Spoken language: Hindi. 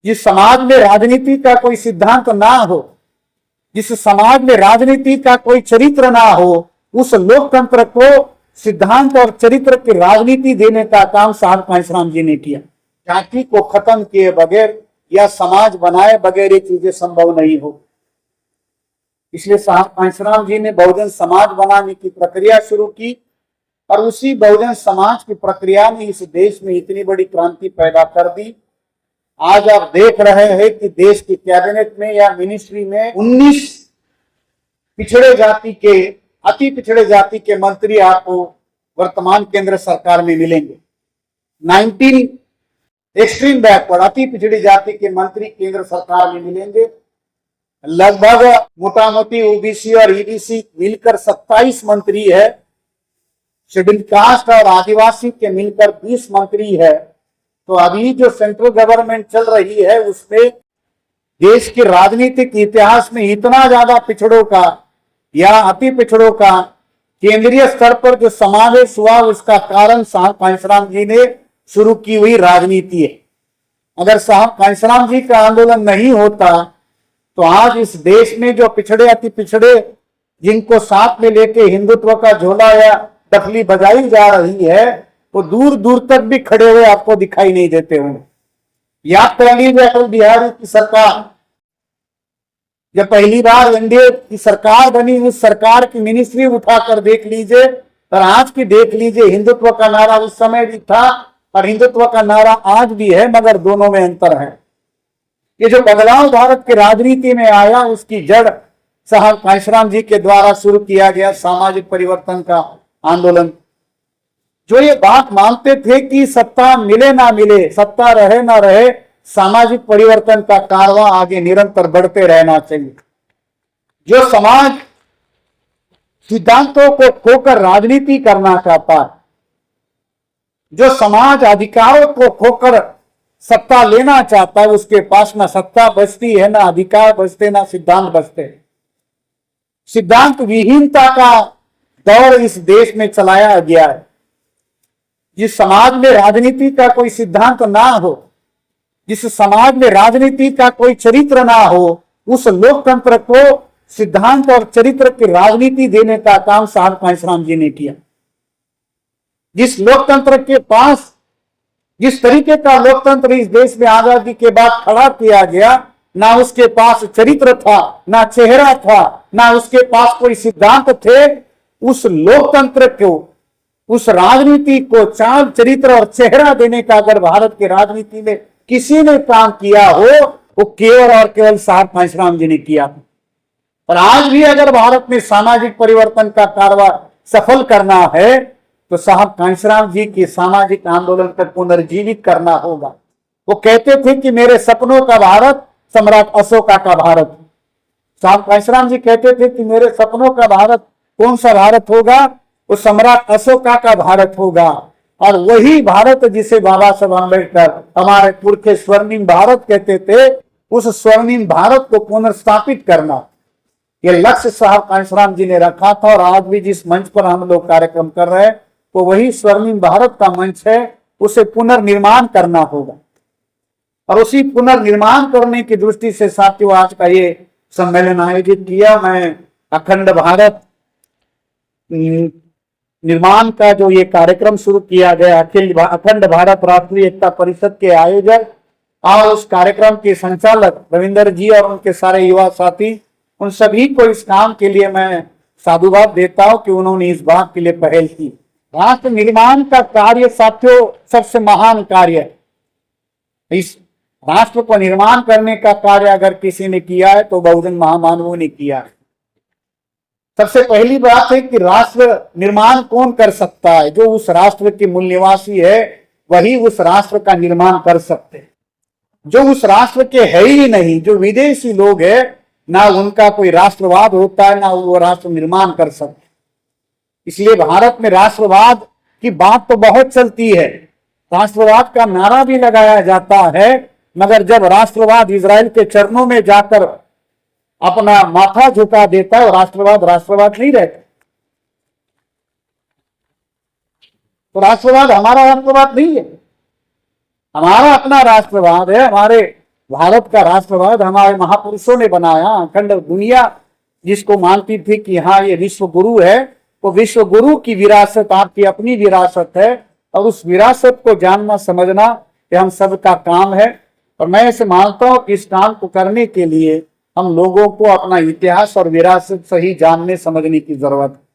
जिस समाज में राजनीति का कोई सिद्धांत ना हो, जिस समाज में राजनीति का कोई चरित्र ना हो, उस लोकतंत्र को सिद्धांत और चरित्र की राजनीति देने का काम साहब कांशीराम जी ने किया। जाति को खत्म किए बगैर या समाज बनाए बगैर ये चीजें संभव नहीं हो। इसलिए साहब कांशीराम जी ने बहुजन समाज बनाने की प्रक्रिया शुरू की और उसी बहुजन समाज की प्रक्रिया ने इस देश में इतनी बड़ी क्रांति पैदा कर दी। आज आप देख रहे हैं कि देश की कैबिनेट में या मिनिस्ट्री में 19 पिछड़े जाति के, अति पिछड़े जाति के मंत्री आपको वर्तमान केंद्र सरकार में मिलेंगे। 19 एक्सट्रीम बैकवर्ड, अति पिछड़ी जाति के मंत्री केंद्र सरकार में मिलेंगे। लगभग मोटा मोटी ओबीसी और ईबीसी मिलकर 27 मंत्री है। शेड्यूल कास्ट और आदिवासी के मिलकर 20 मंत्री है। तो अभी जो सेंट्रल गवर्नमेंट चल रही है उसमें देश के राजनीतिक इतिहास में इतना ज्यादा पिछड़ों का या अति पिछड़ों का केंद्रीय स्तर पर जो समावेश हुआ, उसका कारण साहब कांशीराम जी ने शुरू की हुई राजनीति है। अगर साहब कांशीराम जी का आंदोलन नहीं होता तो आज इस देश में जो पिछड़े अति पिछड़े जिनको साथ में लेके हिंदुत्व का झोला या डफली बजाई जा रही है, वो दूर दूर तक भी खड़े हुए आपको दिखाई नहीं देते होंगे। याद कर लीजिए अटल बिहारी की सरकार जब पहली बार एनडीए की सरकार बनी, उस सरकार की मिनिस्ट्री उठाकर देख लीजिए और आज की देख लीजिए। हिंदुत्व का नारा उस समय भी था और हिंदुत्व का नारा आज भी है, मगर दोनों में अंतर है। ये जो बदलाव भारत की राजनीति में आया उसकी जड़ साहब कांशीराम जी के द्वारा शुरू किया गया सामाजिक परिवर्तन का आंदोलन। जो ये बात मानते थे कि सत्ता मिले ना मिले, सत्ता रहे ना रहे, सामाजिक परिवर्तन का कारवां आगे निरंतर बढ़ते रहना चाहिए। जो समाज सिद्धांतों को खोकर राजनीति करना चाहता है, जो समाज अधिकारों को खोकर सत्ता लेना चाहता है, उसके पास ना सत्ता बचती है, ना अधिकार बचते, ना सिद्धांत बचते। सिद्धांत विहीनता का दौर इस देश में चलाया गया है। जिस समाज में राजनीति का कोई सिद्धांत ना हो, जिस समाज में राजनीति का कोई चरित्र ना हो, उस लोकतंत्र को सिद्धांत और चरित्र की राजनीति देने का काम साहब कांशीराम जी ने किया। जिस लोकतंत्र के पास, जिस तरीके का लोकतंत्र इस देश में आजादी के बाद खड़ा किया गया, ना उसके पास चरित्र था, ना चेहरा था, ना उसके पास कोई सिद्धांत थे, उस लोकतंत्र को, उस राजनीति को चाल, चरित्र और चेहरा देने का अगर भारत की राजनीति में किसी ने काम किया हो, वो केवल और केवल साहब कांशीराम जी ने किया। और आज भी अगर भारत में सामाजिक परिवर्तन का कारवां सफल करना है तो साहब कांशीराम जी के सामाजिक आंदोलन को पुनर्जीवित करना होगा। वो कहते थे कि मेरे सपनों का भारत सम्राट अशोका का भारत। साहब कांशीराम जी कहते थे कि मेरे सपनों का भारत कौन सा भारत होगा? वो सम्राट अशोका का भारत होगा। और वही भारत जिसे बाबा साहब अम्बेडकर हमारे पुरखे स्वर्णिम भारत कहते थे, उस स्वर्णिम भारत को पुनर्स्थापित करना, ये लक्ष्य साहब कांशीराम जी ने रखा था। और आज भी जिस मंच पर हम लोग कार्यक्रम कर रहे हैं वो वही स्वर्णिम भारत का मंच है, उसे पुनर्निर्माण करना होगा। और उसी पुनर्निर्माण करने की दृष्टि से साथियों आज का ये सम्मेलन आयोजित किया। मैं अखंड भारत निर्माण का जो ये कार्यक्रम शुरू किया गया, अखंड भारत राष्ट्रीय एकता परिषद के आयोजक और उस कार्यक्रम के संचालक रविंदर जी और उनके सारे युवा साथी, उन सभी को इस काम के लिए मैं साधुवाद देता हूं कि उन्होंने इस बात के लिए पहल की। राष्ट्र निर्माण का कार्य साथियों सबसे महान कार्य है। इस राष्ट्र को निर्माण करने का कार्य अगर किसी ने किया है तो बहुजन महामानवों ने किया है। सबसे पहली बात है कि राष्ट्र निर्माण कौन कर सकता है? जो उस राष्ट्र के मूल निवासी है वही उस राष्ट्र का निर्माण कर सकते हैं। जो उस राष्ट्र के है ही नहीं, जो विदेशी लोग है, ना उनका कोई राष्ट्रवाद होता है, ना वो राष्ट्र निर्माण कर सकते। इसलिए भारत में राष्ट्रवाद की बात तो बहुत चलती है, राष्ट्रवाद का नारा भी लगाया जाता है, मगर जब राष्ट्रवाद इजराइल के चरणों में जाकर अपना माथा झुका देता है, राष्ट्रवाद राष्ट्रवाद नहीं रहता। तो राष्ट्रवाद हमारा राष्ट्रवाद नहीं है, हमारा अपना राष्ट्रवाद है। हमारे भारत का राष्ट्रवाद हमारे महापुरुषों ने बनाया। अखंड दुनिया जिसको मानती थी कि हाँ ये विश्व गुरु है, वो विश्व गुरु की विरासत आपकी अपनी विरासत है, और उस विरासत को जानना समझना ये हम सबका काम है। और मैं ऐसे मानता हूं कि इस काम को करने के लिए हम लोगों को अपना इतिहास और विरासत सही जानने समझने की जरूरत है।